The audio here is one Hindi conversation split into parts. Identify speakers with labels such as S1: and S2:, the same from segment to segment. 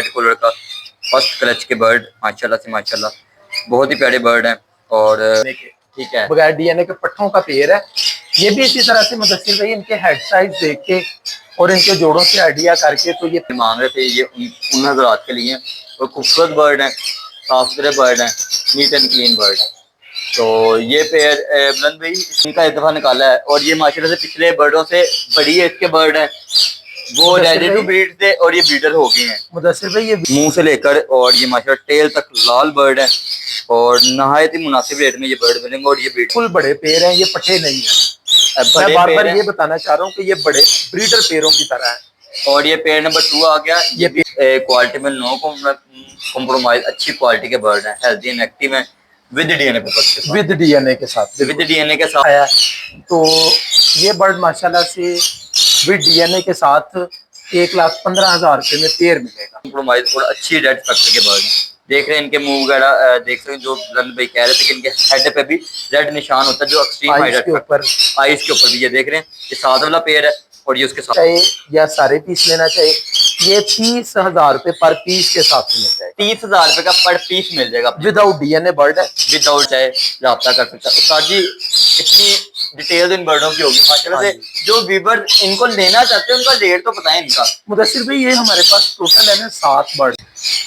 S1: रेड कलर का फर्स्ट क्लच के बर्ड माशाल्लाह से माशाल्लाह बहुत ही प्यारे बर्ड हैं। और ठीक है,
S2: बगैर डीएनए के पट्ठों का पेयर है। ये भी इसी तरह से मुदस्सिर भाई इनके हेड साइज देख के और इनके जोड़ों से आइडिया करके तो ये
S1: मांग रहे थे, ये उन हजरात के लिए। और खूबसूरत बर्ड हैं, साफ सुथरे बर्ड हैं, नीट एंड क्लीन बर्ड हैं। तो ये पेयर बुलंद भाई इनका एक दफा निकाला है और ये माशाल्लाह से पिछले बर्डों से बड़ी एज के बर्ड हैं। वो रेडी टू ब्रीड थे और ये ब्रीडर हो गए हैं।
S2: मुदस्सिर भाई ये
S1: मुंह से लेकर और ये माशाल्लाह टेल तक लाल बर्ड है और नहायत ही मुनासिब रेट में ये बर्ड मिलेंगे। और ये
S2: बिल्कुल बड़े पेड़ हैं, ये पट्टे नहीं है। मैं बार बार ये बताना चाह रहा हूँ कि ये बड़े ब्रीडर पेड़ों की तरह है।
S1: और ये पेड़ नंबर 2 आ गया। ये भी क्वालिटी में नो कॉम्प्रोमाइज अच्छी क्वालिटी के बर्ड हैं, हेल्दी एंड एक्टिव हैं, with DNA paper,
S2: with DNA के साथ,
S1: विद डीएनए के साथ
S2: आया। तो ये बर्ड माशाल्लाह से विद डीएनए के साथ 1,15,000 रुपए में पेयर मिलेगा।
S1: कॉम्प्रोमाइज और अच्छी रेड फैक्टर के बर्ड देख रहे हैं। इनके मुंह वगैरह देख रहे हैं, जो बुलंद भाई कह रहे थे कि इनके हेड पे भी रेड निशान होता है जो एक्सट्रीम हाई रेड
S2: ऊपर
S1: आइस के ऊपर भी। ये देख रहे हैं, ये 7 वाला पेयर है और ये उसके साथ
S2: चाहिए या सारे पीस लेना चाहिए। ये 30,000 रुपए पर पीस के साथ मिल जाएगा।
S1: 30,000 रुपए का पर पीस मिल जाएगा।
S2: विदाउट डीएनए बर्ड है,
S1: विदाउट चाहे रब्ता कर सकता है। उस्ताद जी इतनी डिटेल इन बर्डों की होगी माशाल्लाह से। जो व्यूअर इनको लेना चाहते हैं उनका रेट तो बताएं इनका।
S2: मुदस्सिर भाई ये हमारे पास टोटल है ना 7 बर्ड।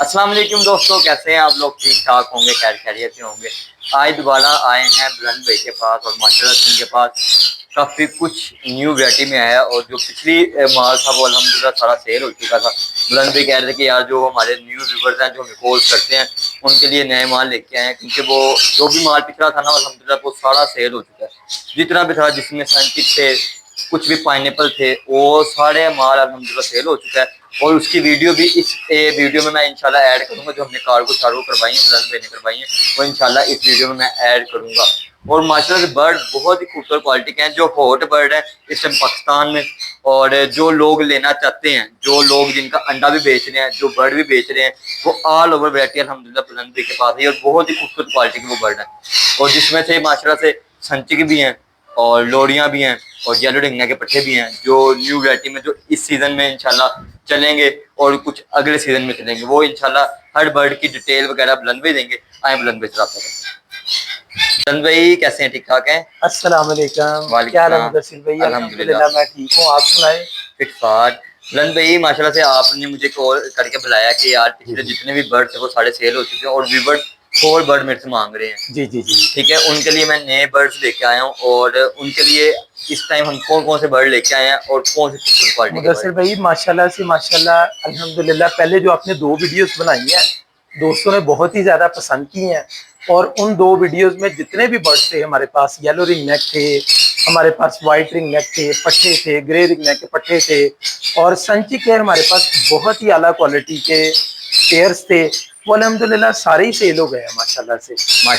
S1: अस्सलाम वालेकुम दोस्तों, कैसे हैं आप लोग? ठीक ठाक होंगे, खैर खैरियत से होंगे। आज दोबारा आए हैं बुलंद भाई के पास और माशाल्लाह से इनके पास काफ़ी कुछ न्यू वैरायटी में आया। और जो पिछली माल था वो अल्हम्दुलिल्लाह सारा सेल हो चुका था। बुलंद भाई कह रहे थे कि यार जो हमारे न्यू व्यूवर्स हैं जो हमें कॉल करते हैं उनके लिए नए माल लेके आए हैं, क्योंकि वो जो भी माल पिछला था ना अल्हम्दुलिल्लाह वो सारा सेल हो चुका है। जितना भी था, जिसमें सनचिक थे, कुछ भी पाइनएप्पल थे, वो सारे माल अल्हम्दुलिल्लाह सेल हो चुका है। और उसकी वीडियो भी इस वीडियो में मैं इंशाल्लाह ऐड करूंगा। जो हमने कार्गो चार्गो करवाई है, बुलंद भाई ने करवाई है, वो इंशाल्लाह इस वीडियो में मैं ऐड करूंगा। और माशाल्लाह से बर्ड बहुत ही खूबसूरत क्वालिटी के हैं, जो हॉट बर्ड है इस टाइम पाकिस्तान में। और जो लोग लेना चाहते हैं, जो लोग जिनका अंडा भी बेच रहे हैं, जो बर्ड भी बेच रहे हैं, वो ऑल ओवर वैरायटी अल्हम्दुलिल्लाह बुलंद भाई के पास है। और बहुत ही खूबसूरत क्वालिटी के वो बर्ड है। और जिसमें से माशाल्लाह से संचिक भी हैं और लोरियाँ भी हैं और येलो रिंगना के पट्टे भी हैं, जो न्यू वैरायटी में जो इस सीज़न में इंशाल्लाह चलेंगे और कुछ अगले सीज़न में चलेंगे। वो इंशाल्लाह हर बर्ड की डिटेल वगैरह बुलंद भाई देंगे। आए बुलंद भाई से रब्ता करें। बुलंद भाई कैसे हैं? ठीक ठाक हैं?
S2: अस्सलाम वालेकुम। क्या हाल है मुदस्सिर भाई? अल्हम्दुलिल्लाह मैं ठीक हूँ, आप सुनाएं?
S1: फिट फाट। बुलंद भाई माशाल्लाह से आपने मुझे कॉल करके बुलाया कि यार पिछले जितने भी बर्ड थे वो सारे सेल हो चुके हैं और व्यूअर और बर्ड मेरे से मांग रहे हैं।
S2: जी जी जी
S1: ठीक है, उनके लिए मैं नए बर्ड्स लेके आया हूँ। और उनके लिए इस टाइम हम कौन कौन से बर्ड लेके आए हैं और कौन सी खूबसूरत क्वालिटी के
S2: मुदस्सिर भाई माशाल्लाह से माशाल्लाह अल्हम्दुलिल्लाह। पहले जो आपने 2 वीडियोस बनाई हैं दोस्तों ने बहुत ही ज़्यादा पसंद की हैं। और उन 2 वीडियोस में जितने भी बर्ड्स थे हमारे पास, येलो रिंग नेक थे, हमारे पास वाइट रिंग नेक थे, पट्टे थे, ग्रे रिंग नेक के पट्टे थे और संचिक के हमारे पास बहुत ही आला क्वालिटी के पेयर्स थे। वो अल्हम्दुलिल्लाह सारे ही सेल हो गए हैं माशाल्लाह से।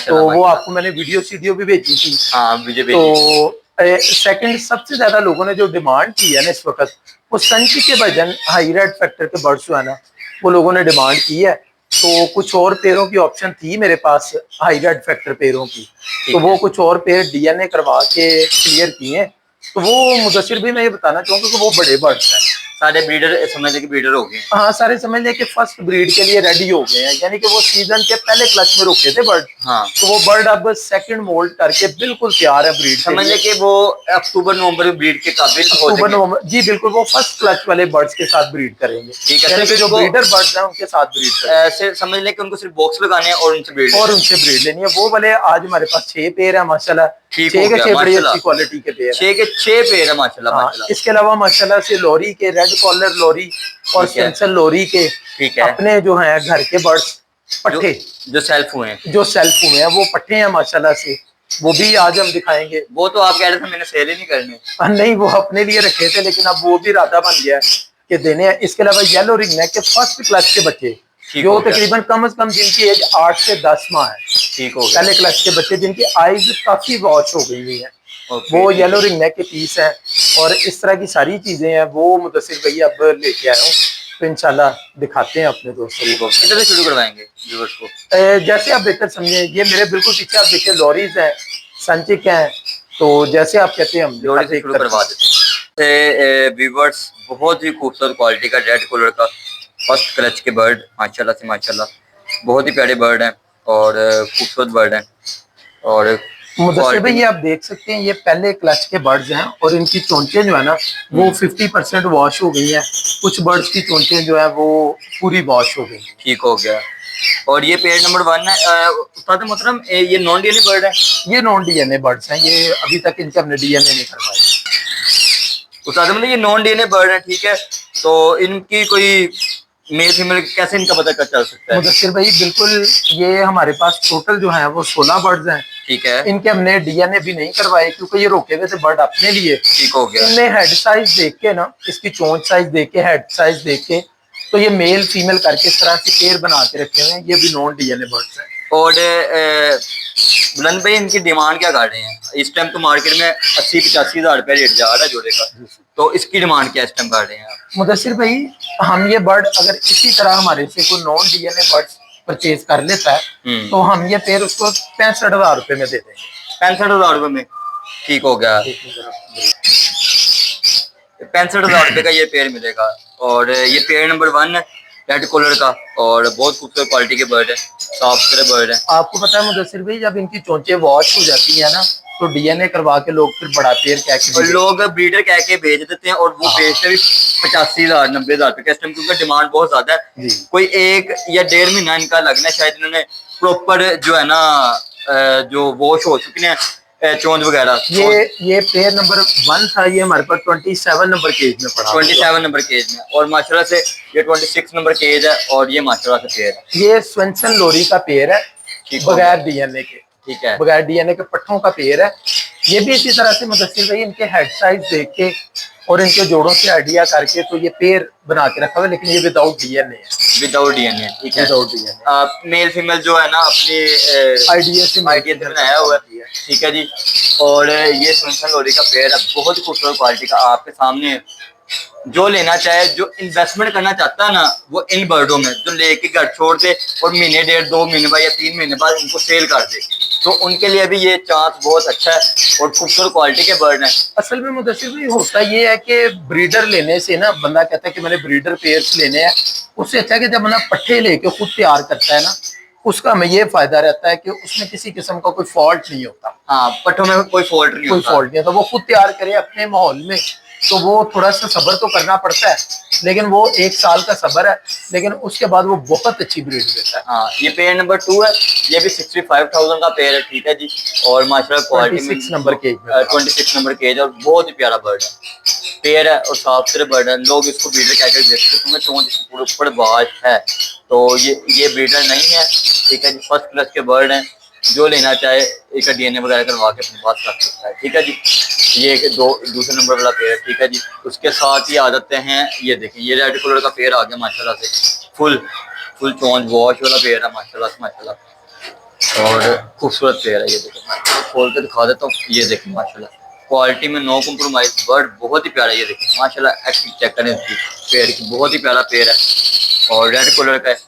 S2: तो वो आपको मैंने वीडियो भी भेजी थी।
S1: हाँ मुझे
S2: तो सेकंड सबसे ज्यादा लोगों ने जो डिमांड की है ना इस वक्त, वो संचिक के वजन हाई रेड फैक्टर के बर्ड्स जो है ना वो लोगों ने डिमांड की है। तो कुछ और पेयरों की ऑप्शन थी मेरे पास, हाई रेड फैक्टर पेयरों की, तो वो कुछ और पेयर डीएनए करवा के क्लियर किए हैं। तो वो मुदस्सिर भी मैं ये बताना चाहूँगा कि वो बड़े बर्ड्स हैं,
S1: सारे ब्रीडर समझ के ब्रीडर हो गए।
S2: हाँ सारे समझ लें कि फर्स्ट ब्रीड के लिए रेडी हो गए हैं, यानी कि वो सीजन के पहले क्लच में रुके थे बर्ड।
S1: हाँ
S2: तो वो बर्ड अब सेकंड मोल्ड करके बिल्कुल तैयार है ब्रीड।
S1: समझ लें कि वो अक्टूबर नवंबर में ब्रीड के काबिल हो
S2: अक्टूबर नवंबर, जी बिल्कुल, वो फर्स्ट क्लच वाले बर्ड्स के साथ ब्रीड करेंगे।
S1: ठीक है,
S2: यानी कि जो ब्रीडर बर्ड्स हैं उनके साथ ब्रीड करेंगे।
S1: ऐसे समझ लें कि उनको सिर्फ बॉक्स लगाने हैं और उनसे
S2: ब्रीड लेनी है। वो वाले आज हमारे पास 6 पेयर है माशाल्लाह, 6 के 6 बड़ी अच्छी क्वालिटी के पेयर,
S1: 6 के 6 पेयर है माशाल्लाह।
S2: इसके अलावा माशाल्लाह से लोरी के, रेड कॉलर लोरी और सेंसर लोरी के,
S1: ठीक है,
S2: अपने जो हैं घर के बर्ड्स पट्टे
S1: जो सेल्फ हुए हैं
S2: वो पट्टे हैं माशाल्लाह से, वो भी आज हम दिखाएंगे।
S1: वो तो आप कह रहे थे मैंने सेल ही नहीं करने।
S2: नहीं, वो अपने लिए रखे थे लेकिन अब वो भी इरादा बन गया कि देने हैं। इसके अलावा येलो रिंग नेक के फर्स्ट क्लच के बच्चे जो तकरीबन कम से कम जिनकी एज 8 से 10 माह है,
S1: ठीक हो गया,
S2: पहले क्लच के बच्चे जिनकी आईज काफी वॉश हो गई हुई है, वो येलो रिंग नेक के पीस हैं। और इस तरह की सारी चीजें हैं, वो मुदस्सिर भैया अब लेके आया हूँ, तो इंशाल्लाह दिखाते हैं अपने दोस्तों को।
S1: किधर से शुरू करवाएंगे व्यूअर्स को?
S2: जैसे आप बेहतर समझे, ये मेरे बिल्कुल पीछे आप देखिए लॉरीज हैं, संचिक हैं, तो जैसे आप कहते हैं हम
S1: लोरी से शुरू करवा देते हैं। व्यूअर्स बहुत ही खूबसूरत क्वालिटी का रेड कलर का फर्स्ट क्लच के बर्ड माशाल्लाह से माशाल्लाह, बहुत ही प्यारे बर्ड हैं और खूबसूरत बर्ड हैं। और
S2: मुदस्सिर भाई
S1: क्वालिटी
S2: ये आप देख सकते हैं, ये पहले क्लच के बर्ड्स हैं और इनकी चोंचें जो है ना वो 50% वॉश हो गई हैं। कुछ बर्ड्स की चोंचें जो है वो पूरी वॉश हो गई हैं।
S1: ठीक हो गया। और ये पेड़ नंबर 1 है। उस्ताद मोहतरम, ये नॉन डीएनए बर्ड है?
S2: ये नॉन डीएनए बर्ड्स हैं, ये अभी तक इनके हमने डीएनए नहीं करवाए।
S1: उस्ताद मतलब ये नॉन डीएनए बर्ड है, ठीक है। तो इनकी कोई मेल फीमेल कैसे इनका पता कर चल सकता है?
S2: मुदस्सिर भाई बिल्कुल, ये हमारे पास टोटल जो है वो 16 बर्ड्स हैं।
S1: ठीक है,
S2: इनके हमने डीएनए भी नहीं करवाए क्योंकि ये रोके हुए थे बर्ड अपने लिए।
S1: ठीक हो गया।
S2: इनने हेड साइज देख के ना, इसकी चोंच साइज देख के, हेड साइज देख के, तो ये मेल फीमेल करके इस तरह से पेयर बना के रखे हुए हैं। ये भी नॉन डीएनए बर्ड्स हैं।
S1: और बुलंद भाई इनकी डिमांड क्या कर रहे हैं इस टाइम? तो मार्केट में 80-85 हज़ार रुपया रेट जा रहा है जोड़े का, तो इसकी डिमांड क्या इस टाइम कर रहे हैं आप?
S2: मुदस्सिर भाई हम ये बर्ड अगर इसी तरह हमारे से कोई नॉन डीएनए बर्ड्स परचेज कर लेता है तो हम ये पेयर उसको 65,000 रुपए में दे देंगे।
S1: 65,000 रुपये में? ठीक हो गया। 65,000 रुपये का ये पेड़ मिलेगा। और ये पेड़ नंबर 1 है, रेड कलर का, और बहुत खूबसूरत क्वालिटी के बर्ड है, साफ सुथरे बर्ड है।
S2: आपको पता है मुदस्सिर भाई, जब इनकी चोंचें वॉश हो जाती है ना तो डीएनए करवा के लोग फिर बड़ा पेड़ कह के
S1: और लोग ब्रीडर कह के बेच देते हैं, और वो बेचते भी 85,000 90,000 रुपये इस टाइम, क्योंकि डिमांड बहुत ज्यादा है। कोई 1 या 1.5 महीना इनका लगना है शायद, इन्होंने प्रॉपर जो है ना जो वॉश हो चुकी है चोंच वगैरह।
S2: ये पेयर नंबर 1 था, ये हमारे पास 27 नंबर केज में पड़ा।
S1: 27 नंबर केज में, और माशाल्लाह से ये 26 नंबर केज है, और ये माशाल्लाह से पेयर है।
S2: ये स्वेंसन लोरी का पेयर है, बगैर डीएनए के।
S1: ठीक है,
S2: बगैर डीएनए के पट्ठों का पेयर है। ये भी इसी तरह से मुदस्सिर भाई इनके हेड साइज देख के और इनके जोड़ों से आइडिया करके तो ये पेयर बना के रखा हुआ है, लेकिन ये विदाउट डीएनए है।
S1: विदाउट डीएनए, ठीक है।
S2: विदाउट डीएनए
S1: मेल फीमेल जो है ना अपनी
S2: आइडिया से
S1: बनाया हुआ है, ठीक है जी। और ये सुनसन लोरी का पेड़ है, बहुत ही खूबसूरत क्वालिटी का, आपके सामने है। जो लेना चाहे, जो इन्वेस्टमेंट करना चाहता है ना, वो इन बर्डों में जो लेके घर छोड़ दे और महीने 1.5-2 महीने बाद या 3 महीने बाद इनको सेल कर दे, तो उनके लिए भी ये चांस बहुत अच्छा है। और खूबसूरत क्वालिटी के बर्ड हैं।
S2: असल में मुदस्सिर भाई होता ये है कि ब्रीडर लेने से ना, बंदा कहता है कि मैंने ब्रीडर पेयर्स लेने हैं, उससे अच्छा है कि जब बंदा पट्ठे लेके खुद तैयार करता है ना, उसका हमें ये फायदा रहता है कि उसमें किसी किस्म का कोई फॉल्ट नहीं होता।
S1: हाँ, पट्ठों में कोई फॉल्ट नहीं होता।
S2: कोई फॉल्ट नहीं होता, वो खुद तैयार करे अपने माहौल में, तो वो थोड़ा सा सब्र तो करना पड़ता है, लेकिन वो 1 साल का सब्र है, लेकिन उसके बाद वो बहुत अच्छी ब्रीड देता है।
S1: हाँ, ये पेयर नंबर 2 है, ये भी 65,000 का पेयर है, ठीक है जी। और माशाल्लाह quality
S2: 26 number cage,
S1: 26 number cage, और बहुत ही प्यारा बर्ड है, पेयर है और साफ सुथरे बर्ड है। लोग इसको ब्रीडर कहकर देखते हैं, तुम्हें चोंच पूरे ऊपर बाज है, तो ये ब्रीडर नहीं है, ठीक है जी। फर्स्ट क्लास के बर्ड हैं, जो लेना चाहे एक डीएनए वगैरह करवा के अपने पास रख सकता है, ठीक है जी। ये एक दूसरे नंबर वाला पेड़, ठीक है जी। उसके साथ ही आ जाते हैं, ये देखें, ये रेड कलर का पेड़ आ गया माशाल्लाह से, फुल चोंच वॉश वाला पेड़ है माशाल्लाह से माशाल्लाह, और खूबसूरत पेड़ है। ये देखें, खोल के दिखा देता हूँ, ये देखें माशाल्लाह, क्वालिटी में नो कम्प्रोमाइज, बर्ड बहुत ही प्यारा। ये देखें माशाल्लाह, एक्टिव चेक करें इसकी पेड़ की, बहुत ही प्यारा पेड़ है और रेड कलर का है,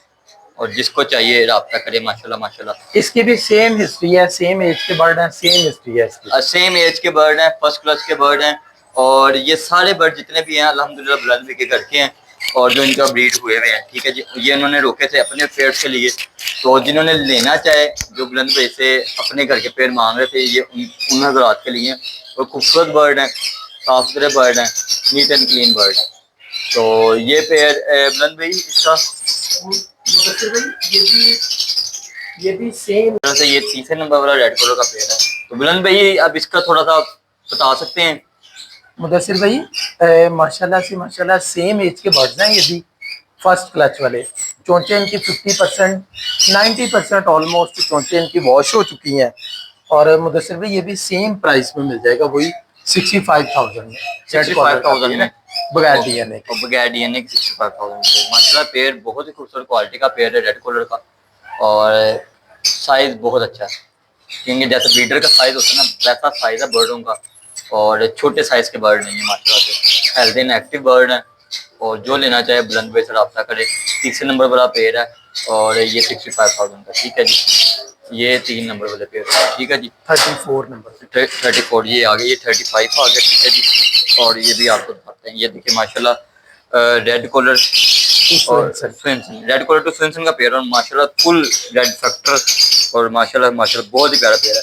S1: और जिसको चाहिए राब्ता करे माशाल्लाह माशाल्लाह।
S2: इसकी भी सेम हिस्ट्री है, सेम एज के बर्ड हैं, सेम हिस्ट्री है इसकी।
S1: सेम एज के बर्ड हैं, फर्स्ट क्लास के बर्ड हैं, और ये सारे बर्ड जितने भी हैं अल्हम्दुलिल्लाह बुलंद के घर के हैं, और जो इनका ब्रीड हुए हुए हैं, ठीक है जी। ये इन्होंने रोके थे अपने पेड़ के लिए, तो जिन्होंने लेना चाहे, जो बुलंद भाई से अपने घर के पेड़ मांग रहे थे, ये उन हजरात के लिए। और खूबसूरत बर्ड हैं, साफ सुथरे बर्ड हैं, नीट एंड क्लीन बर्ड हैं। तो ये पेड़ बुलंद भाई इसका
S2: ये भी सेम
S1: से ये तीसरे नंबर वाला रेड कलर का पेड़ है। तो बुलंद भाई अब इसका थोड़ा सा बता सकते हैं?
S2: मुदस्सिर भाई, माशाल्लाह से माशाल्लाह सेम एज के बर्ड्स हैं ये भी, फर्स्ट क्लच वाले। चोंचें इनकी 50% 90% ऑलमोस्ट चोंचें इनकी वॉश हो चुकी हैं। और मुदस्सिर भाई ये भी सेम प्राइस में मिल जाएगा, वही 65,000 में,
S1: 65,000 में,
S2: बगैर डीएनए
S1: और बगैर डीएनए की 65,000। माशाल्लाह पेड़ बहुत ही खूबसूरत क्वालिटी का पेड़ है, रेड कलर का, और साइज बहुत अच्छा है, क्योंकि जैसे ब्रीडर का साइज होता है ना, वैसा साइज है बर्डों का, और छोटे साइज के बर्ड नहीं है माशाल्लाह से, हेल्दी एंड एक्टिव बर्ड है। और जो लेना चाहे बुलंद भाई से रब्ता करे। तीसरे नंबर वाला पेड़ है, और ये 65,000 का, ठीक है जी। ये 3 नंबर वाले पेड़ है, ठीक है जी।
S2: 34 नंबर
S1: 34 ये आ गया, ये 35 आ गया, ठीक है जी। और ये भी आपको दिखाते हैं, ये देखिए माशाल्लाह रेड कलर और स्विंसन, रेड कॉलर टू स्विंसन का पेयर, और माशाल्लाह फुल रेड फैक्टर, और माशाल्लाह माशाल्लाह बहुत ही प्यारा पेयर है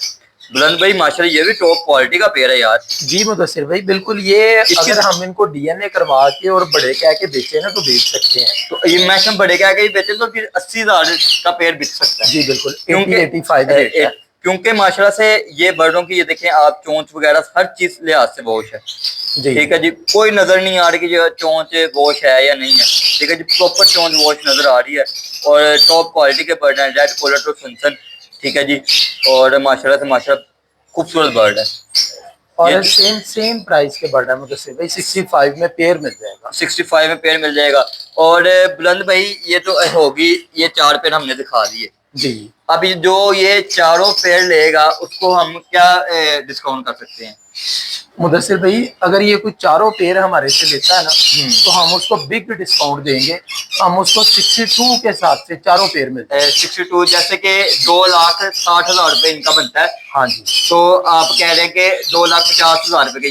S1: बुलंद भाई। माशाल्लाह ये भी टॉप क्वालिटी का पेयर है यार। जी
S2: मुदस्सिर भाई बिल्कुल, ये अगर हम इनको डीएनए करवा के और बड़े कह के बेचे ना तो बेच सकते हैं।
S1: तो ये मैक्सिमम बड़े कह के ही बेचे तो फिर 80,000 का पेयर बिक सकता है।
S2: जी बिल्कुल,
S1: क्योंकि माशाल्लाह से ये बर्डों की ये देखें आप, चोंच वगैरह हर चीज लिहाज से वॉश है। ठीक है जी, कोई नजर नहीं आ रही कि जो चोंच वॉश है या नहीं है। ठीक है जी, प्रॉपर चोंच वॉश नजर आ रही है, और टॉप क्वालिटी के बर्ड हैं, रेड कॉलर टू स्विंसन। ठीक है जी, और माशाल्लाह से माशाल्लाह खूबसूरत बर्ड है,
S2: और सेम प्राइस के बर्ड है मुदस्सिर भाई, 65 में पेयर मिल जाएगा।
S1: 65 में पेयर मिल जाएगा। और बुलंद भाई ये तो होगी, ये 4 पेयर हमने दिखा दिए
S2: जी।
S1: अभी जो ये चारों पेयर लेगा उसको हम क्या डिस्काउंट कर सकते हैं
S2: मुदस्सिर भाई? अगर ये कोई चारों पेयर हमारे से लेता है ना तो हम उसको बिग डिस्काउंट देंगे, हम उसको 62 के साथ से चारों पेयर मिलते हैं।
S1: 62 जैसे कि 2,60,000 रुपए इनका बनता है।
S2: हाँ जी,
S1: तो आप कह रहे हैं कि 2,50,000 रुपए के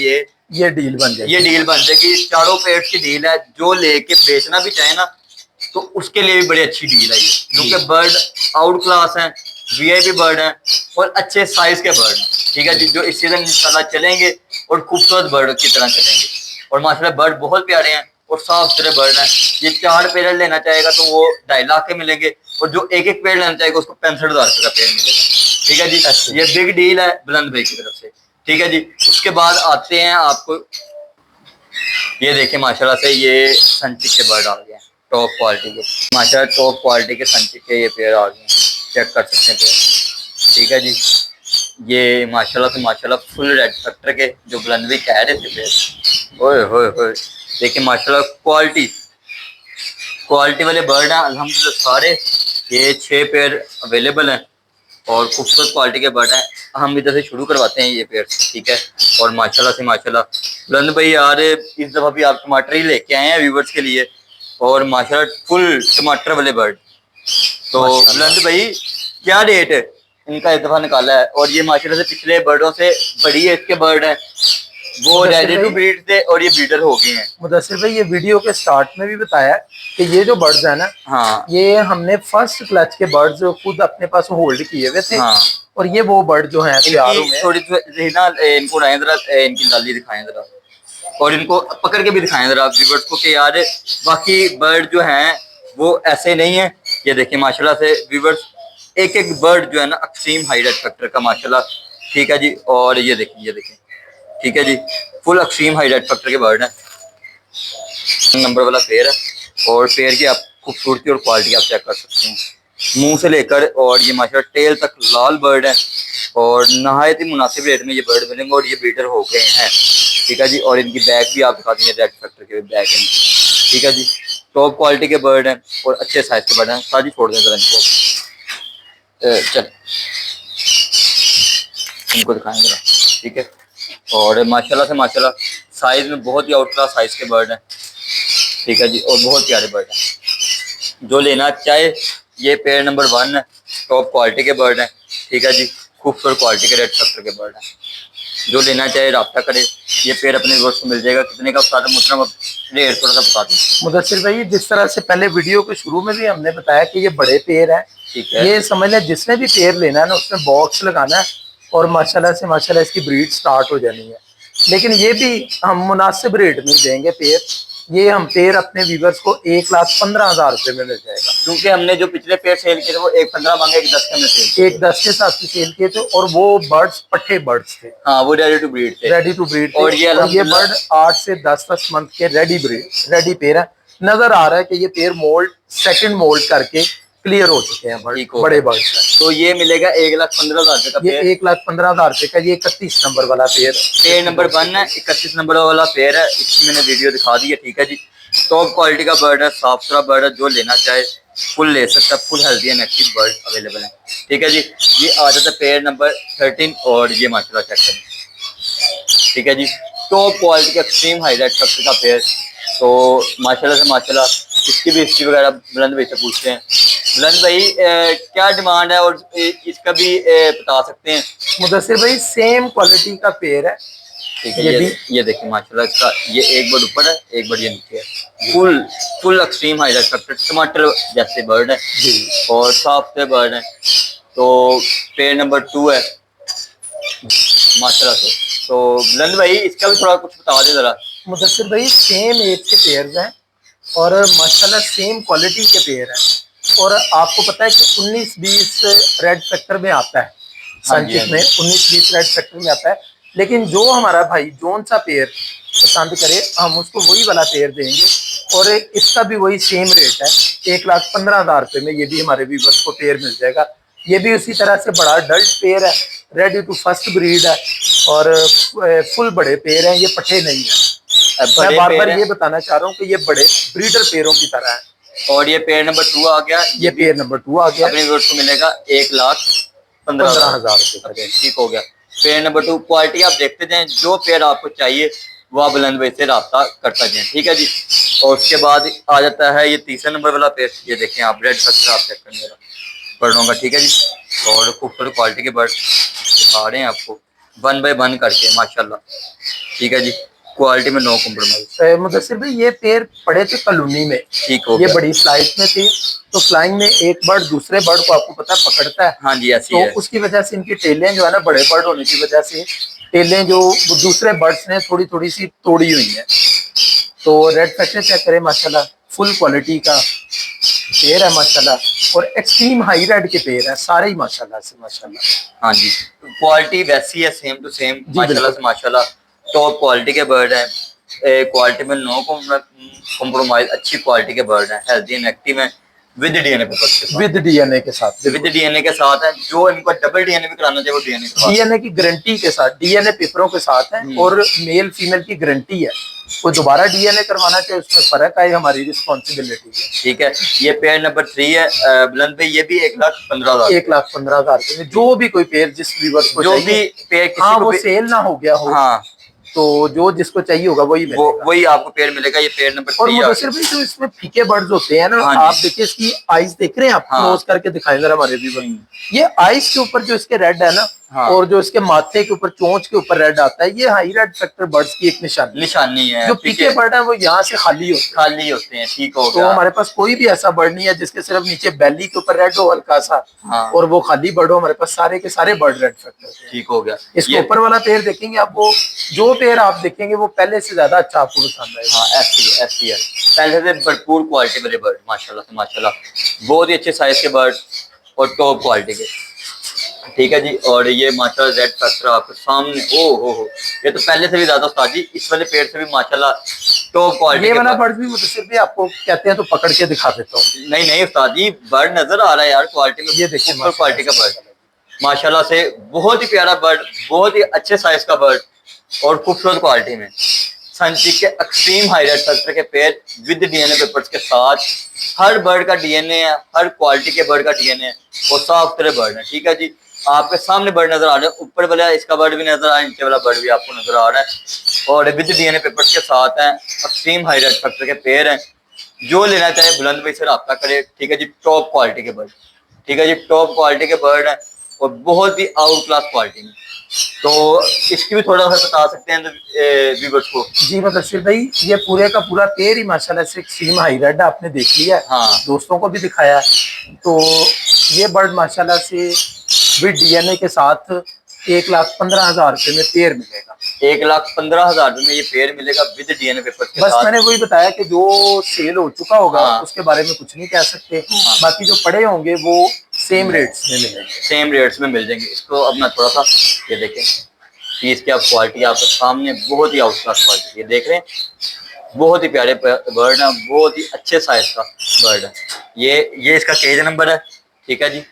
S2: ये डील बन जाएगी।
S1: ये डील बन जाएगी, चारों पेयर की डील है। जो लेके बेचना भी चाहे ना तो उसके लिए भी बड़ी अच्छी डील है ये, क्योंकि बर्ड आउट क्लास है, वीआईपी बर्ड है, और अच्छे साइज के बर्ड हैं। ठीक है जी, जो इस सीजन इंशाल्लाह चलेंगे और खूबसूरत बर्ड की तरह चलेंगे। और माशाल्लाह बर्ड बहुत प्यारे हैं और साफ सुथरे बर्ड हैं। ये 4 पेयर लेना चाहेगा तो वो 2.5 लाख के मिलेंगे, और जो एक पेयर लेना चाहेगा उसको 65,000 रुपये का पेयर मिलेगा। ठीक है जी, ये बिग डील है बुलंद भाई की तरफ से। ठीक है जी, उसके बाद आते हैं आपको, ये देखें माशाल्लाह से ये सनचिक के बर्ड आ गए हैं टॉप क्वालिटी के। माशाल्लाह टॉप क्वालिटी के सनचिक के ये पेयर आ गए हैं, चेक कर सकते हैं पेयर। ठीक है जी, ये माशाल्लाह से माशाल्लाह फुल रेड फैक्टर के जो बुलंद भाई कह रहे थे पेयर। ओए होए होए, देखिए माशाल्लाह क्वालिटी वाले बर्ड हैं अल्हम्दुलिल्लाह सारे। ये 6 पेयर अवेलेबल हैं और खूबसूरत क्वालिटी के बर्ड हैं। हम इधर से शुरू करवाते हैं ये पेयर। ठीक है, और माशाल्लाह से माशाल्लाह बुलंद भाई यार इस दफ़ा भी आप टमाटर ही लेके आए हैं व्यूवर्स के लिए, और माशाल्लाह फुल टमाटर वाले बर्ड। तो बुलंद भाई क्या रेट इनका इस दफ़ा निकाला है? और ये माशाल्लाह से पिछले बर्डों से बड़ी एज के बर्ड हैं, वो रेडी टू ब्रीड थे और ये ब्रीडर हो गए हैं।
S2: मुदस्सिर भाई ये वीडियो के स्टार्ट में भी बताया कि ये जो बर्ड्स है ना,
S1: हाँ,
S2: ये हमने फर्स्ट क्लच के बर्ड्स खुद अपने पास होल्ड किए हुए थे। हाँ, और ये वो बर्ड जो हैं
S1: थोड़ी ना इनको लाएं जरा, इनकी लाली दिखाएं जरा, और इनको पकड़ के भी दिखाएं जरा व्यूअर्स को कि यार बाकी बर्ड जो हैं वो ऐसे नहीं है। ये देखिए माशाल्लाह से व्यूअर्स, एक बर्ड जो है ना एक्सट्रीम हाई रेड फैक्टर का माशाल्लाह। ठीक है जी, और ये देखिए ठीक है जी, full extreme high red factor के बर्ड है, नंबर वाला पेयर है। और पेयर की आप खूबसूरती और क्वालिटी आप चेक कर सकते हैं, मुंह से लेकर और ये माशाल्लाह टेल तक लाल बर्ड है, और नहायत ही मुनासिब रेट में ये बर्ड मिलेंगे, और ये ब्रीडर हो गए हैं। ठीक है जी, और इनकी बैग भी आप दिखा देंगे, रेड फैक्टर के बैग हैं। ठीक है जी, टॉप क्वालिटी के बर्ड हैं और अच्छे साइज के बर्ड हैं। साजी छोड़ दें जरा इनको, चल इनको दिखाएंगे जरा। ठीक है, और माशाल्लाह से माशाल्लाह साइज में बहुत ही आउट क्लास साइज के बर्ड हैं। ठीक है जी, और बहुत प्यारे बर्ड हैं। जो लेना चाहे ये पेयर नंबर 1 है, टॉप क्वालिटी के बर्ड हैं। ठीक है जी, खूबसूरत क्वालिटी के रेड फैक्टर के बर्ड हैं। जो लेना चाहे रब्ता करे, ये पेयर अपने दोस्त को मिल जाएगा। कितने का बता दें मुझे, रेट थोड़ा सा बता दें
S2: मुदस्सिर भाई। जिस तरह से पहले वीडियो के शुरू में भी हमने बताया कि ये बड़े पेयर हैं,
S1: ठीक है,
S2: ये समझ लें जिसने भी पेयर लेना है ना उसमें बॉक्स लगाना है और माशाल्लाह से माशाल्लाह इसकी ब्रीड स्टार्ट हो जानी है। लेकिन ये भी हम मुनासिब रेट में देंगे पेयर, ये हम पेयर अपने व्यूवर्स को 1,15,000 रुपये में मिल जाएगा।
S1: क्योंकि हमने जो पिछले पेयर सेल किए थे वो 1,15 मांगे, 1,10 के हमने सेल,
S2: 1,10 के साथ सेल किए थे, और वो बर्ड्स पट्टे बर्ड्स थे।
S1: हाँ, वो रेडी टू ब्रीड थे।
S2: और ये बर्ड 8 से 10 मंथ के रेडी पेयर है। नजर आ रहा है कि ये पेयर मोल्ड सेकंड मोल्ड करके क्लियर हो चुके हैं बड़े बर्ड।
S1: तो ये मिलेगा 1,15,000 का पेयर।
S2: ये 1,15,000 रुपए का ये 31 नंबर वाला पेयर
S1: नंबर 1 है, 31 नंबर वाला पेयर है। इसकी मैंने वीडियो दिखा दी है। ठीक है जी, टॉप क्वालिटी का बर्ड है, साफ सुथरा बर्ड है। जो लेना चाहे फुल ले सकता है, full healthy and active bird available है। ठीक है जी, ये आ जाता है पेयर नंबर 13, और ये माशाल्लाह चेक करें। ठीक है जी, टॉप क्वालिटी का एक्सट्रीम हाई रेड फैक्टर का पेयर। तो माशाल्लाह से माशाल्लाह इसकी भी हिस्ट्री वगैरह बुलंद भाई से पूछते हैं। बुलंद भाई क्या डिमांड है और इसका भी बता सकते हैं?
S2: मुदस्सिर भाई सेम क्वालिटी का पेयर है,
S1: ठीक है।
S2: ये भी
S1: ये देखिए माशाल्लाह इसका ये एक बर्ड ऊपर है, एक बर्ड ये नीचे है। फुल एक्सट्रीम हाई रेस्पेक्टेड टमाटर जैसे बर्ड है
S2: जी
S1: और साफ से बर्ड है। तो पेड़ नंबर 2 है माशाल्लाह से। तो बुलंद भाई इसका भी थोड़ा कुछ बता दें जरा।
S2: मुदस्सिर भाई सेम एज के पेयर्स हैं और माशाल्लाह सेम क्वालिटी के पेयर हैं। और आपको पता है कि 19-20 रेड फैक्टर में आता है,
S1: हाँ जी,
S2: सनचिक में 19-20 रेड फैक्टर में आता है। लेकिन जो हमारा भाई जोन सा पेयर पसंद करे हम उसको वही वाला पेयर देंगे। और इसका भी वही सेम रेट है, 1,15,000 रुपये में ये भी हमारे व्यूवर्स को पेयर मिल जाएगा। ये भी उसी तरह से बड़ा अडल्ट पेयर है, रेडी टू फर्स्ट ब्रीड है और फुल बड़े पेयर हैं, ये पठे नहीं है। मैं बार बार ये बताना चाह रहा हूँ कि ये बड़े ब्रीडर पेयरों की तरह है।
S1: और ये पेयर नंबर 2 आ गया,
S2: ये पेयर नंबर 2 आ गया,
S1: अपने व्यूअर्स को मिलेगा 1,15,000 रुपये। ठीक हो गया। पेयर नंबर 2 क्वालिटी आप देखते जाएं, जो पेयर आपको चाहिए वह बुलंद भाई से रब्ता करता जाए। ठीक है जी। और उसके बाद आ जाता है ये तीसरे नंबर वाला पेयर, ये देखें आप रेड फैक्टर आप चेक करेंगे बर्डों का। ठीक है जी। और खूबसूरत क्वालिटी के बर्ड दिखा रहे हैं आपको 1 बाय 1 करके माशाल्लाह। ठीक है जी। क्वालिटी में नो कॉम्प्रोमाइज।
S2: मुदस्सिर भाई ये पेयर पड़े थे कॉलोनी में,
S1: ठीक हो
S2: ये
S1: गया।
S2: बड़ी फ्लाइट में थे, तो फ्लाइंग में एक बर्ड दूसरे बर्ड को आपको पता है पकड़ता है।
S1: हाँ जी ऐसी
S2: तो
S1: है।
S2: उसकी वजह से इनकी टेलें जो है ना, बड़े बर्ड होने की वजह से टेलें जो वो दूसरे बर्ड्स ने थोड़ी थोड़ी सी तोड़ी हुई है। तो रेड फैक्टर चेक करें माशाल्लाह, फुल क्वालिटी का पेयर है माशाल्लाह। और एक्सट्रीम हाई रेड के पेयर है सारे ही माशाल्लाह से माशाल्लाह।
S1: हाँ जी क्वालिटी वैसी है, सेम टू सेम माशाल्लाह से माशाल्लाह। टॉप क्वालिटी के बर्ड हैं, क्वालिटी में नो कॉम्प्रोमाइज, अच्छी क्वालिटी के बर्ड हैं, हेल्दी एंड एक्टिव हैं, विद डीएनए पेपर के साथ।
S2: विद डीएनए के साथ,
S1: विद डीएनए के साथ है। जो इनको डबल डीएनए भी कराना चाहिए वो
S2: डीएनए की गारंटी के साथ, डीएनए पेपरों के साथ है और मेल फीमेल की गारंटी है। कोई दोबारा डीएनए करवाना चाहे उसमें फर्क आए, हमारी रिस्पॉन्सिबिलिटी है।
S1: ठीक है। ये पेयर नंबर 3 है बुलंद भाई, ये भी 1,15,000
S2: 1,15,000 में जो भी कोई पेयर जिस व्यूअर्स को
S1: जो भी पेयर किसी
S2: हाँ
S1: को
S2: वो
S1: भी
S2: सेल ना हो गया हो,
S1: हाँ
S2: तो जो जिसको चाहिए होगा वही मिलेगा,
S1: वही आपको पेयर मिलेगा। ये पेयर नंबर 3
S2: और मुदस्सिर भाई जो इसमें फीके बर्ड्स होते हैं ना,
S1: हाँ
S2: आप देखिए इसकी आईज देख रहे हैं, आप क्लोज करके दिखाएं जरा हमारे व्यूअर। ये आईज के ऊपर जो इसके रेड है ना, और जो इसके माथे के ऊपर चोंच के ऊपर रेड आता है, ये हाई रेड फैक्टर बर्ड्स की एक निशानी
S1: है।
S2: जो फीके बर्ड है वो यहाँ से खाली
S1: होते हैं। ठीक हो गया।
S2: तो हमारे पास कोई भी ऐसा बर्ड नहीं है जिसके सिर्फ नीचे बेली के ऊपर रेड हो हल्का सा, और वो खाली बर्ड हो। हमारे पास सारे के सारे बर्ड रेड फैक्टर।
S1: ठीक हो गया।
S2: इसके ऊपर वाला पेयर देखेंगे आप, वो जो पेयर आप देखेंगे वो पहले से ज्यादा अच्छा आपको पसंद आएगा।
S1: हाँ ऐसी है पहले से भरपूर क्वालिटी वाले बर्ड माशाल्लाह से माशाल्लाह, बहुत ही अच्छे साइज के बर्ड और टॉप क्वालिटी के। ठीक है जी। और ये माशाल्लाह रेड फैक्टर आपके सामने, हो ये तो पहले से भी ज्यादा उस्ताद जी, इस वाले पेड़ से भी माशाल्लाह टॉप क्वालिटी।
S2: ये वाला बर्ड भी मुदस्सिर भी आपको कहते हैं तो पकड़ के दिखा देता हूँ।
S1: नहीं उस्ताद जी, बर्ड नजर आ रहा है यार क्वालिटी में,
S2: ये देखिए
S1: क्वालिटी का बर्ड माशाल्लाह से, बहुत ही प्यारा बर्ड, बहुत ही अच्छे साइज का बर्ड और खूबसूरत क्वालिटी में। सनचिक के एक्सट्रीम हाई रेड फैक्टर के पेयर विद डीएनए पेपर्स के साथ, हर बर्ड का डीएनए है, हर क्वालिटी के बर्ड का डीएनए है और साफ सुथरे बर्ड है। ठीक है जी। आपके सामने बर्ड नजर आ रहे हैं, ऊपर वाला इसका बर्ड भी नजर आ रहा है, नीचे वाला बर्ड भी आपको नजर आ रहा है और विद डीएनए पेपर्स के साथ हैं, एक्सट्रीम हाई रेड फैक्टर के पेयर हैं। जो लेना चाहे बुलंद भाई से रब्ता करे। ठीक है जी। टॉप क्वालिटी के बर्ड, ठीक है जी, टॉप क्वालिटी के बर्ड है और बहुत ही आउट क्लास क्वालिटी में। तो इसकी भी थोड़ा सा बता सकते हैं व्यूअर्स को।
S2: जी मुदस्सिर भाई, ये पूरे का पूरा पेयर ही माशाल्लाह से एक्सट्रीम हाई रेड आपने देख लिया है,
S1: हाँ
S2: दोस्तों को भी दिखाया है। तो ये बर्ड माशाल्लाह से विद डीएनए के साथ 1,15,000 रुपये में पेयर मिलेगा।
S1: 1,15,000 रुपये में ये पेयर मिलेगा विद डीएनए पेपर के
S2: बस
S1: साथ।
S2: मैंने वही बताया कि जो सेल हो चुका होगा उसके बारे में कुछ नहीं कह सकते, बाकी जो पड़े होंगे वो सेम रेट्स में मिलेंगे,
S1: सेम रेट्स में मिल जाएंगे। इसको अपना थोड़ा सा ये देखें, पीस की आप क्वालिटी आपके सामने, बहुत ही आउट क्लास क्वालिटी, ये देख रहे हैं, बहुत ही प्यारे बर्ड है, बहुत ही अच्छे साइज का बर्ड है। ये इसका केज नंबर है। ठीक है जी।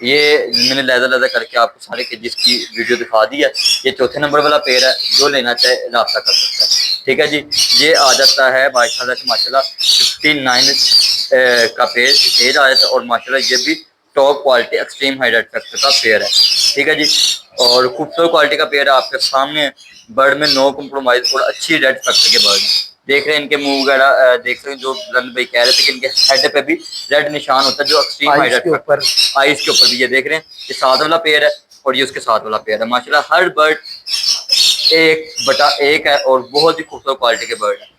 S1: ये मैंने लहदा करके आपको सारे केजेस की वीडियो दिखा दी है। ये चौथे नंबर वाला पेड़ है, जो लेना चाहे रब्ता कर सकता है। ठीक है जी। ये आ जाता है माशाल्लाह 59 का पेज आ जाता है और माशाल्लाह ये भी top quality extreme high red factor का पेयर है। ठीक है जी। और खूबसूरत क्वालिटी का पेयर है आपके सामने, बर्ड में नो कॉम्प्रोमाइज और अच्छी रेड फैक्टर के बर्ड है। देख रहे हैं इनके मुंह वगैरह, देख रहे हैं जो बुलंद भाई कह रहे थे कि इनके हेड पे भी रेड निशान होता है, जो extreme high red factor, ice के ऊपर भी। ये देख रहे हैं, ये साथ वाला पेयर है और ये उसके साथ वाला पेयर है। माशाल्लाह हर बर्ड 1/1 है और बहुत ही खूबसूरत क्वालिटी के बर्ड है।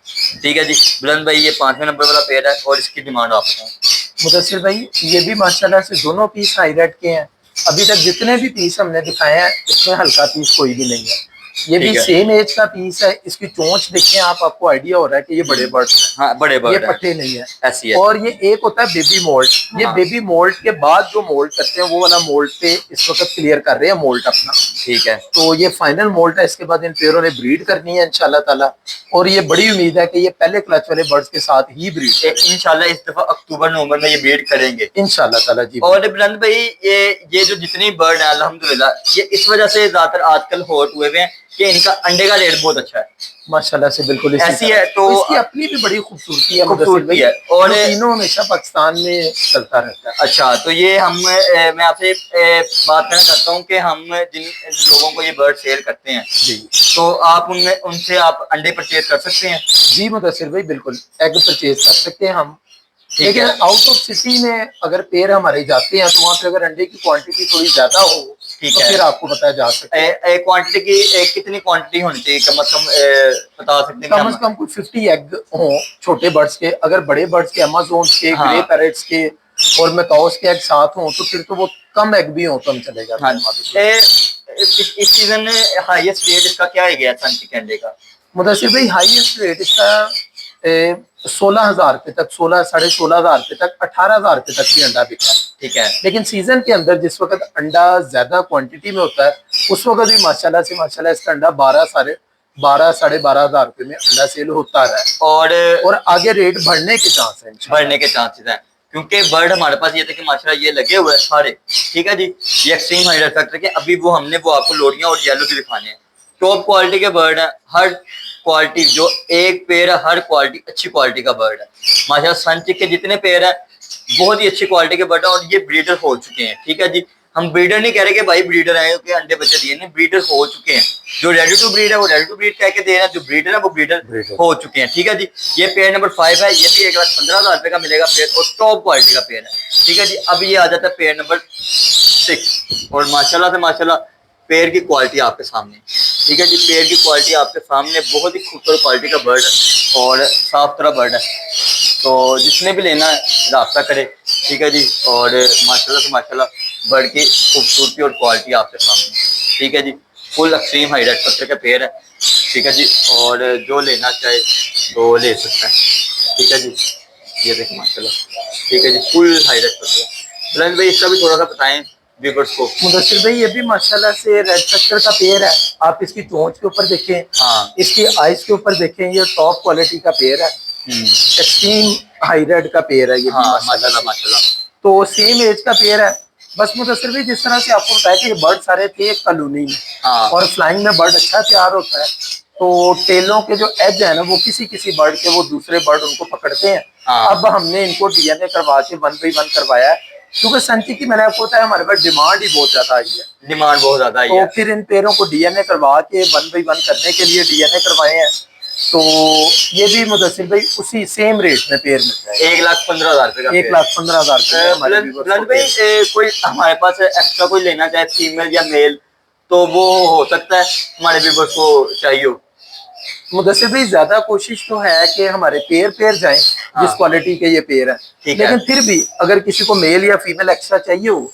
S1: ठीक है जी बुलंद भाई, ये 5वें नंबर वाला पेयर है और इसकी डिमांड आप बताएं।
S2: मुदस्सिर भाई ये भी माशाल्लाह से दोनों पीस हाई रेड के हैं। अभी तक जितने भी पीस हमने दिखाए हैं इसमें हल्का पीस कोई भी नहीं है। ये भी
S1: ठीक है।
S2: सेम एज का पीस है। इसकी चोंच देखें आप, आपको आइडिया हो रहा है कि ये बड़े बर्ड हैं।
S1: हाँ बड़े
S2: ये
S1: बर्ड
S2: पट्टे नहीं है।
S1: ऐसी है।
S2: और ये एक होता है बेबी मोल्ड। ये
S1: हाँ।
S2: बेबी मोल्ड के बाद जो मोल्ड करते हैं वो वाला मोल्ड पे इस वक्त क्लियर कर रहे हैं मोल्ड अपना।
S1: ठीक है।
S2: तो ये फाइनल मोल्ड है। इसके बाद इन पेयरों ने ब्रीड करनी है इंशाल्लाह ताला। और ये बड़ी उम्मीद है कि ये पहले क्लच वाले बर्ड्स के साथ ही ब्रीड
S1: इंशाल्लाह इस दफा अक्टूबर नवंबर में ये ब्रीड करेंगे
S2: इंशाल्लाह ताला जी।
S1: और बुलंद भाई ये जो जितनी बर्ड है अल्हम्दुलिल्लाह ये इस वजह से ज्यादातर आजकल हॉट हुए हुए हैं कि इनका अंडे का रेट बहुत अच्छा है
S2: माशाल्लाह से बिल्कुल
S1: ऐसी है। तो
S2: इसकी अपनी भी बड़ी खूबसूरती है,
S1: खूबसूरती है और
S2: तीनों हमेशा पाकिस्तान में चलता रहता है।
S1: अच्छा तो ये मैं आपसे बात करना चाहता हूँ कि हम जिन लोगों को ये बर्ड सेल करते हैं
S2: जी,
S1: तो आप उनसे आप अंडे परचेज कर सकते हैं।
S2: जी मुदस्सिर भाई बिल्कुल एग परचेज कर सकते हैं हम।
S1: ठीक
S2: लेकिन
S1: है।
S2: आउट ऑफ सिटी में अगर पेड़ हमारे जाते हैं तो वहाँ पे अगर अंडे की क्वांटिटी थोड़ी ज्यादा हो
S1: ठीक
S2: तो
S1: है।
S2: फिर आपको बताया जा सकता है
S1: क्वांटिटी की कितनी क्वांटिटी होनी चाहिए कम से कम बता सकते हैं
S2: कम से कम कुछ 50 एग हो छोटे बर्ड्स के। अगर बड़े बर्ड्स के अमेज़न के
S1: हाँ।
S2: ग्रे पैरेट्स के और मैकाउस के एग साथ हो तो फिर तो वो कम एग भी हो तो हम चले जाते
S1: हाँ।
S2: हैं।
S1: इस सीजन में हाईएस्ट रेट इसका क्या है गया सन चिकन अंडे का?
S2: मुदस्सिर भाई हाईएस्ट रेट इसका 16,000 रुपए तक, 16 साढ़े 16,000 रुपए तक, 18,000 रुपए तक भी अंडा बिका।
S1: ठीक है।
S2: लेकिन सीजन के अंदर जिस वक्त अंडा ज्यादा क्वांटिटी में होता है उस वक्त भी माशाल्लाह से माशाल्लाह इसका अंडा 12 साढ़े 12,000 रुपए में अंडा सेल होता रहा है। और आगे रेट बढ़ने के चांस है,
S1: बढ़ने के चांसेस हैं क्योंकि बर्ड हमारे पास ये थे कि माशाल्लाह ये लगे हुए हैं सारे। ठीक है जी, ये एक्सट्रीम हाई फैक्टर के अभी वो आपको लोडियां और येलो भी दिखाने हैं। टॉप क्वालिटी के बर्ड है, हर क्वालिटी जो एक पेड़ है हर क्वालिटी अच्छी क्वालिटी का बर्ड है माशाल्लाह। सनचिक के जितने पेड़ है बहुत ही अच्छी क्वालिटी के बर्ड है और ये ब्रीडर हो चुके हैं। ठीक है जी, हम ब्रीडर नहीं कह रहे कि भाई ब्रीडर आए कि अंडे बच्चे दिए, नहीं, ब्रीडर हो चुके हैं। जो रेडी टू ब्रीड है वो रेडी टू ब्रीड कह के दे रहे हैं, जो ब्रीडर है वो ब्रीडर हो चुके हैं। ठीक है जी, ये पेड़ नंबर 5 है, ये भी 1,15,000 रुपए का मिलेगा पेड़ और टॉप क्वालिटी का पेड़ है। ठीक है जी, अब ये आ जाता है पेड़ नंबर 6 और माशाल्लाह से माशाल्लाह पेड़ की क्वालिटी आपके सामने। ठीक है जी, पेड़ की क्वालिटी आपके सामने, बहुत ही खूबसूरत क्वालिटी का बर्ड है और साफ सुथरा बर्ड है। तो जिसने भी लेना है रास्ता करे। ठीक है जी, और माशाल्लाह से माशाल्लाह बर्ड की खूबसूरती और क्वालिटी आपके सामने। ठीक है जी, फुल एक्सट्रीम हाई रेड पत्थर का पेड़ है। ठीक है जी, और जो लेना चाहे तो ले सकता है। ठीक है जी, ये देखिए माशाल्लाह। ठीक है जी, फुल हाई रेड पत्थर। बुलंद भाई इसका भी थोड़ा सा बताएं व्यूअर्स को।
S2: मुदस्सिर भाई ये भी माशाल्लाह से रेड सेक्टर का पेड़ है। आप इसकी चोंच के ऊपर देखें,
S1: हाँ,
S2: इसकी आइज के ऊपर देखें, ये टॉप क्वालिटी का पेड़ है। एक्सट्रीम हाई रेड का पेड़ है ये भी
S1: माशाल्लाह माशाल्लाह।
S2: तो सेम एज का पेड़ है। बस मुदस्सिर भाई जिस तरह से आपको बताया कि ये बर्ड सारे थे एक कॉलोनी में
S1: हाँ।
S2: और फ्लाइंग में बर्ड अच्छा तैयार होता है तो टेलों के जो एज है ना वो किसी किसी बर्ड के वो दूसरे बर्ड उनको पकड़ते हैं।
S1: हाँ।
S2: अब हमने इनको डीएनए करवा के 1 by 1 करवाया है क्योंकि संचिक की मैंने आपको बताया हमारे पास डिमांड ही बहुत ज्यादा आई है।
S1: डिमांड बहुत ज्यादा आई
S2: तो
S1: है।
S2: फिर इन पेड़ों को डीएनए करवा के 1 by 1 करने के लिए डीएनए करवाए हैं। तो ये भी मुदस्सिर भाई उसी सेम रेट में पेड़ मिल जाएगा,
S1: 1,15,000 रुपए का।
S2: 1,15,000
S1: बुलंद भाई कोई हमारे पास एक्स्ट्रा कोई लेना चाहे फीमेल या मेल तो वो हो सकता है हमारे व्यूअर्स को चाहिए हो।
S2: मुदस्सिर भाई ज्यादा कोशिश तो है कि हमारे पेड़ जाएं जिस क्वालिटी के ये पेड़ है। लेकिन फिर भी अगर किसी को मेल या फीमेल एक्स्ट्रा चाहिए हो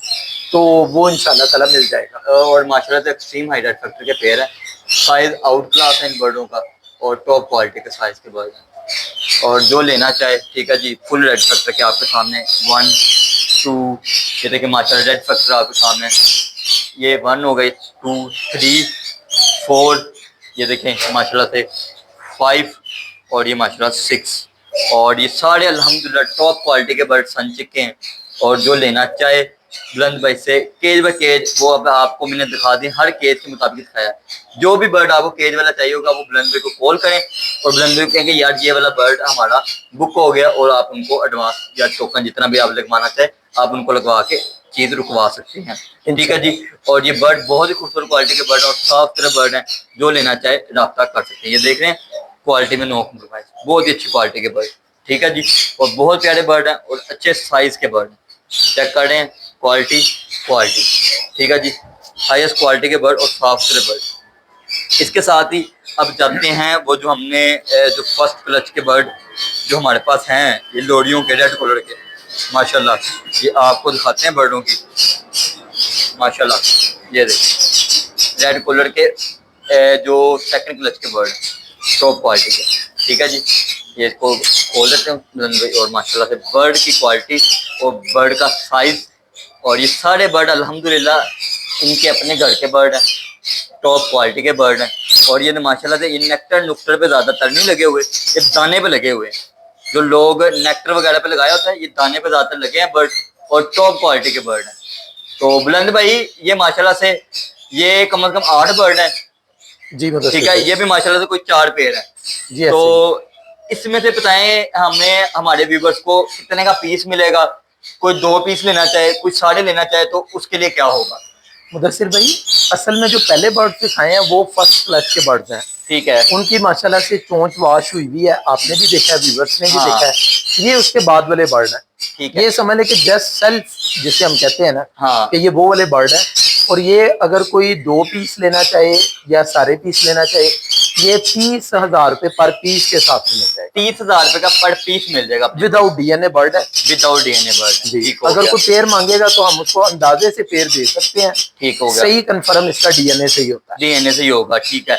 S2: तो वो इंशाल्लाह ताला मिल जाएगा।
S1: और माशाल्लाह से एक्सट्रीम हाई रेड फैक्टर के पेड़ है, साइज आउट क्लास है इन बर्डों का और टॉप क्वालिटी के साइज के बर्ड हैं। और जो लेना चाहे ठीक है जी, फुल रेड फैक्टर के आपके सामने 1 2 ये देखिए माशाल्लाह रेड फैक्टर आपके सामने, ये 1 हो गई, 2 3 4 ये देखें माशाल्लाह से 5 और ये माशाल्लाह 6 और ये सारे अल्हम्दुलिल्लाह टॉप क्वालिटी के बर्ड सनचिक के हैं। और जो लेना चाहे बुलंद भाई से केज बाय केज वो अब आपको मैंने दिखा दी, हर केज के मुताबिक दिखाया। जो भी बर्ड आपको केज वाला चाहिए होगा वो बुलंद भाई को कॉल करें और बुलंद भाई को कहेंगे यार ये वाला बर्ड हमारा बुक हो गया और आप उनको एडवांस या टोकन जितना भी आप लगवाना चाहे आप उनको लगवा के चीज रुकवा सकते हैं। ठीक है जी, और ये बर्ड बहुत ही खूबसूरत क्वालिटी के बर्ड और साफ सुथरे बर्ड हैं, जो लेना चाहे राब्ता कर सकते हैं। ये देख रहे हैं क्वालिटी में नो कॉम्प्रोमाइज, बहुत ही अच्छी क्वालिटी के बर्ड। ठीक है जी, और बहुत प्यारे बर्ड हैं और अच्छे साइज के बर्ड हैं। चेक कर रहे हैं क्वालिटी। ठीक है जी, हाईएस्ट क्वालिटी के बर्ड और साफ सुथरे बर्ड। इसके साथ ही अब जाते हैं वो जो हमने जो फर्स्ट क्लच के बर्ड जो हमारे पास हैं, ये लोरियों के रेड कलर के माशाल्लाह, ये आपको दिखाते हैं बर्डों की माशाल्लाह। ये देखिए रेड कलर के जो सेकंड क्लच के बर्ड टॉप क्वालिटी के, ठीक है जी। ये इसको खोल देते हैं और माशाल्लाह से बर्ड की क्वालिटी और बर्ड का साइज, और ये सारे बर्ड अल्हम्दुलिल्लाह इनके अपने घर के बर्ड हैं, टॉप क्वालिटी के बर्ड हैं। और ये माशाल्लाह से ये नेक्टर नुक्टर पे ज़्यादातर नहीं लगे हुए, ये दाने पे लगे हुए हैं। जो लोग नेक्टर वगैरह पे लगाया होता है, ये दाने पे ज़्यादातर लगे हैं बर्ड, और टॉप क्वालिटी के बर्ड हैं। तो बुलंद भाई ये माशाल्लाह से ये कम से कम 8 बर्ड हैं
S2: जी, मतलब
S1: ठीक है। ये भी माशाल्लाह से कोई 4 पेयर है
S2: जी।
S1: तो इसमें से बताएं हमें, हमारे व्यूवर्स को कितने का पीस मिलेगा? कोई 2 पीस लेना चाहे, कोई 3.5 लेना चाहे तो उसके लिए क्या होगा?
S2: मुदस्सिर भाई, असल में जो पहले बर्ड दिखाए हैं वो फर्स्ट क्लच के बर्ड्स हैं,
S1: ठीक है।
S2: उनकी माशाल्लाह से चोंच वॉश हुई हुई है, आपने भी देखा है, व्यूवर्स ने भी
S1: हाँ।
S2: देखा है। ये उसके बाद वाले बर्ड हैं,
S1: ठीक है।
S2: ये समझ ले कि जस्ट सेल्फ जिसे हम कहते हैं ना,
S1: हाँ।
S2: कि ये वो वाले बर्ड हैं। और ये अगर कोई 2 पीस लेना चाहे या सारे पीस लेना चाहे, ये 30,000 रुपए पर पीस के साथ मिल जाएगा।
S1: 30,000 रुपए का पर पीस मिल जाएगा
S2: विदाउट डीएनए बर्ड है,
S1: विदाउट डीएनए बर्ड।
S2: जी।
S1: ठीक हो
S2: अगर
S1: गया।
S2: कोई पेयर मांगेगा तो हम उसको अंदाजे से पेयर दे सकते हैं,
S1: ठीक हो गया।
S2: सही कंफर्म इसका डीएनए से ही होता है,
S1: डीएनए से ही होगा, ठीक है।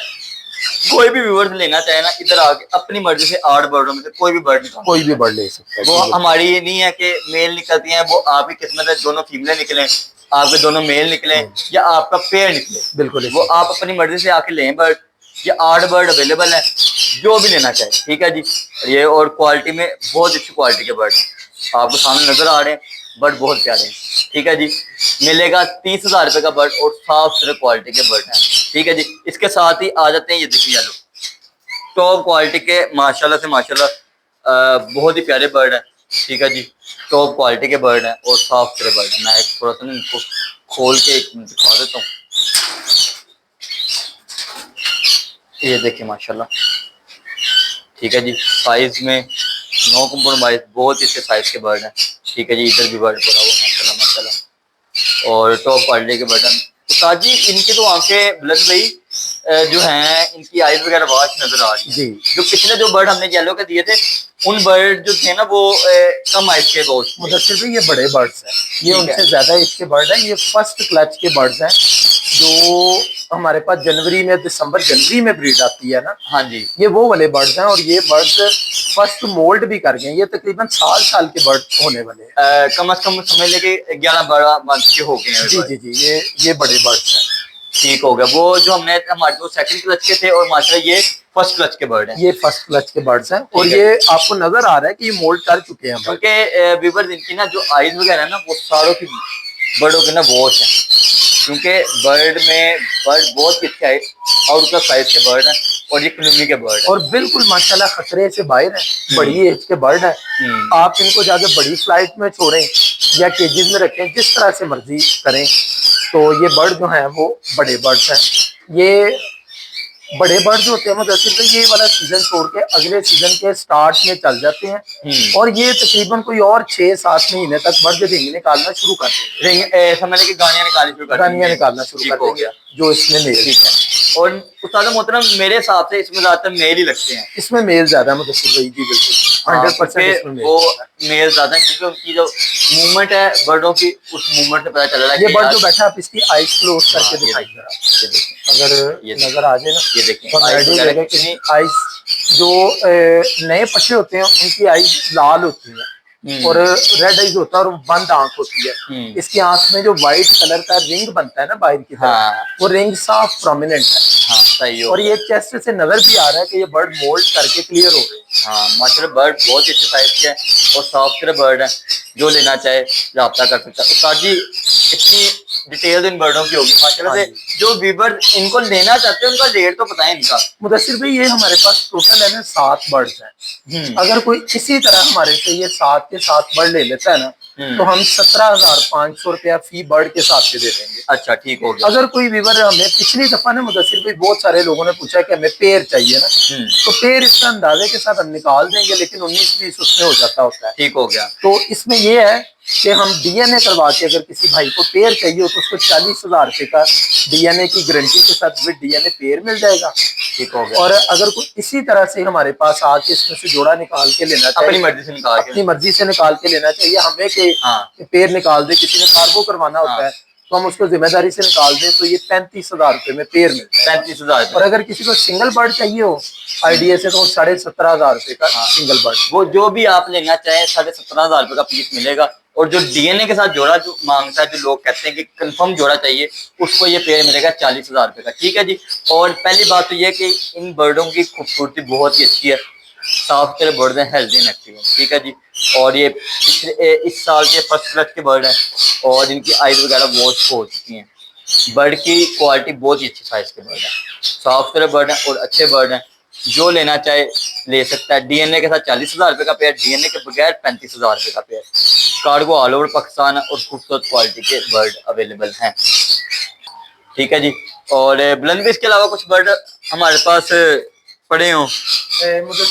S1: कोई भी व्यूअर्स लेना चाहे ना, इधर आके अपनी मर्जी से 8 बर्डों में से कोई भी बर्ड निकाल,
S2: कोई भी बर्ड ले सकता है।
S1: वो
S2: जी,
S1: हमारी ये नहीं है कि मेल निकलती हैं, वो आपकी किस्मत है दोनों फीमेल निकले, आपके दोनों मेल निकले या आपका पेयर निकले,
S2: बिल्कुल
S1: वो आप अपनी मर्जी से आके लें बर्ड। ये 8 बर्ड अवेलेबल है, जो भी लेना चाहे, ठीक है जी। ये और क्वालिटी में बहुत अच्छी क्वालिटी के बर्ड आपको सामने नजर आ रहे हैं, बर्ड बहुत प्यारे हैं, ठीक है जी। मिलेगा 30,000 रुपए का बर्ड और साफ सुथरे क्वालिटी के बर्ड हैं, ठीक है जी। इसके साथ ही आ जाते हैं, ये देखिए येलो टॉप क्वालिटी के माशाल्लाह से माशाल्लाह बहुत ही प्यारे बर्ड हैं, ठीक है जी। टॉप क्वालिटी के बर्ड हैं और साफ सुथरे बर्ड हैं। मैं एक थोड़ा सा इनको खोल के एक मिनट दिखा देता हूँ। ये देखिए माशाल्लाह, ठीक है जी। साइज में नो कॉम्प्रोमाइज, बहुत ही अच्छे साइज के बर्ड हैं, ठीक है जी। इधर भी बर्ड पड़ा हुआ माशाल्लाह माशाल्लाह, और टॉप क्वालिटी के बर्ड हैं। उस्ताद जी इनकी तो आंखें बुलंद भाई जो हैं, इनकी आइज वगैरह वाश नजर आ रही है
S2: जी।
S1: जो पिछले जो बर्ड हमने येलो के दिए थे, उन बर्ड जो थे ना वो कम आइज के बहुत।
S2: मुदस्सिर भाई ये बड़े बर्ड्स हैं, ये
S1: ठीक
S2: उनसे
S1: है।
S2: ज्यादा इसके बर्ड हैं। ये फर्स्ट क्लच के बर्ड्स हैं जो हमारे पास जनवरी में, दिसंबर जनवरी में ब्रीड आती है ना,
S1: हाँ जी।
S2: ये वो वाले बर्ड्स हैं। और ये बर्ड्स फर्स्ट मोल्ड भी कर गए, ये तकरीबन साल के बर्ड होने वाले हैं।
S1: कम से कम समझ लेके 11-12 मंथ के हो गए हैं
S2: जी
S1: bird।
S2: जी जी, ये बड़े बर्ड्स हैं।
S1: ठीक हो गया। वो जो हमने हमारे वो सेकंड क्लच के थे और माशाल्लाह ये फर्स्ट क्लच के बर्ड हैं,
S2: ये फर्स्ट क्लच के बर्ड्स हैं। और
S1: ठीक है।
S2: ये आपको नजर आ रहा है कि ये मोल्ड कर चुके हैं bird।
S1: क्योंकि व्यूअर्स इनकी ना जो आइज वगैरह है ना, वो सारों की बर्डों के ना वॉच है, क्योंकि बर्ड में बर्ड बहुत अच्छे है और उसका साइज के बर्ड है और ये क्लूमी के बर्ड है।
S2: और बिल्कुल माशाल्लाह खतरे से बाहर है, बड़ी एज के बर्ड है। आप इनको जाके बड़ी फ्लाइट में छोड़ें या केजेस में रखें, जिस तरह से मर्जी करें, तो ये बर्ड जो हैं वो बड़े बर्ड्स हैं। ये बड़े बर्ड जो होते हैं मुदस्सिर भाई, ये वाला सीजन छोड़ के अगले सीजन के स्टार्ट में चल जाते हैं और ये तकरीबन कोई और 6-7 महीने तक बर्ड रिंग निकालना शुरू कर देंगे।
S1: समझ लें कि गानियां निकालनी शुरू कर
S2: गानियां निकालना शुरू कर
S1: हो
S2: देंगे,
S1: गया।
S2: जो इसमें मेल।
S1: ठीक है। और उस्ताद मोहतरम मेरे हिसाब से इसमें ज्यादातर मेल ही लगते हैं।
S2: इसमें मेल ज्यादा है मुदस्सिर भाई, जी बिल्कुल 100% इसमें मेल।
S1: वो मेल ज्यादा है क्योंकि उनकी जो मूवमेंट है बर्डों की, उस मूवमेंट से पता चल रहा है
S2: ये
S1: कि
S2: बर्ड
S1: यार-
S2: जो बैठा है, आप इसकी आइज क्लोज करके
S1: ये
S2: दिखाई
S1: देखिए,
S2: जरा,
S1: ये देखिए,
S2: अगर
S1: ये
S2: नजर आ जाए ना,
S1: ये देखिए
S2: तो
S1: eyes
S2: आइडिया
S1: वगैरह
S2: देगा
S1: कितनी-
S2: कि आइज जो नए पट्टे होते हैं उनकी आइज लाल होती है और रेड आइज होता है और बंद आंख होती है। इसकी आंख में जो व्हाइट कलर का रिंग बनता है ना बाहर की तरफ,
S1: हाँ।
S2: वो रिंग साफ प्रोमिनेंट है।
S1: हाँ सही हो
S2: और ये चेस्ट से नजर भी आ रहा है कि ये बर्ड मोल्ड करके क्लियर हो रहे हैं।
S1: हाँ माशाल्लाह बर्ड बहुत ही अच्छे साइज के हैं और साफ सुथरे बर्ड हैं, जो लेना चाहे रब्ता कर सकता है। उस्ताद जी इतनी डिटेल इन बर्डों की होगी माशाल्लाह
S2: हाँ
S1: से, जो व्यूअर इनको लेना चाहते हैं उनका रेट तो बताएं इनका।
S2: मुदस्सिर भाई ये हमारे पास टोटल है ना 7 बर्ड्स हैं। अगर कोई इसी तरह हमारे से ये 7 के 7 बर्ड ले लेता है ना, तो हम 17,500 रुपया फी बर्ड के साथ के दे देंगे।
S1: अच्छा ठीक हो गया।
S2: अगर कोई व्यूअर हमें पिछली दफा ना मुदस्सिर भाई बहुत सारे लोगों ने पूछा कि हमें पेयर चाहिए ना, तो पेयर इसका अंदाजे के साथ हम निकाल देंगे, लेकिन 19-20 उसमें हो जाता होता है।
S1: ठीक हो गया।
S2: तो इसमें ये है कि हम डीएनए करवा के अगर किसी भाई को पेयर चाहिए हो तो उसको 40,000 रुपये का डीएनए की गारंटी के साथ विद डीएनए पेयर मिल जाएगा।
S1: ठीक हो गया।
S2: और अगर कोई इसी तरह से हमारे पास आके इसमें से जोड़ा निकाल के लेना चाहिए,
S1: अपनी मर्जी से निकाल के,
S2: अपनी मर्जी से निकाल के लेना चाहिए हमें कि
S1: हाँ।
S2: पेड़ निकाल दे, किसी ने कार्गो करवाना होता
S1: हाँ।
S2: है तो हम उसको जिम्मेदारी से निकाल दें तो ये 35,000 रुपये में पेड़ मिलता है।
S1: 35,000।
S2: और अगर किसी को सिंगल बर्ड चाहिए हो आईडीए से तो 17,500 रुपये का सिंगल बर्ड।
S1: वो जो भी आप लेना चाहें 17,500 रुपये का पीस मिलेगा। और जो डीएनए के साथ जोड़ा जो मांगता है, जो लोग कहते हैं कि कंफर्म जोड़ा चाहिए, उसको ये पेड़ मिलेगा 40,000 रुपये का। ठीक है जी। और पहली बात तो ये कि इन बर्डों की खूबसूरती बहुत ही अच्छी है, साफ सुथरे बर्ड हैं, हेल्दी एंड एक्टिव हैं। ठीक है जी। और ये इस साल के फर्स्ट फ्लश के बर्ड हैं और इनकी आइज वगैरह बहुत हो चुकी हैं। बर्ड की क्वालिटी बहुत ही अच्छी साइज के बर्ड है, साफ सुथरे बर्ड हैं और अच्छे बर्ड हैं। जो लेना चाहे ले सकता है। डीएनए के साथ 40,000 रुपये का पेयर, डीएनए के बगैर 35,000 रुपये का pair. Cargo all over Pakistan और खूबसूरत क्वालिटी के बर्ड अवेलेबल हैं। ठीक है जी। और बुलंद भी इसके अलावा कुछ बर्ड हमारे पास पड़े हों।
S2: मुझे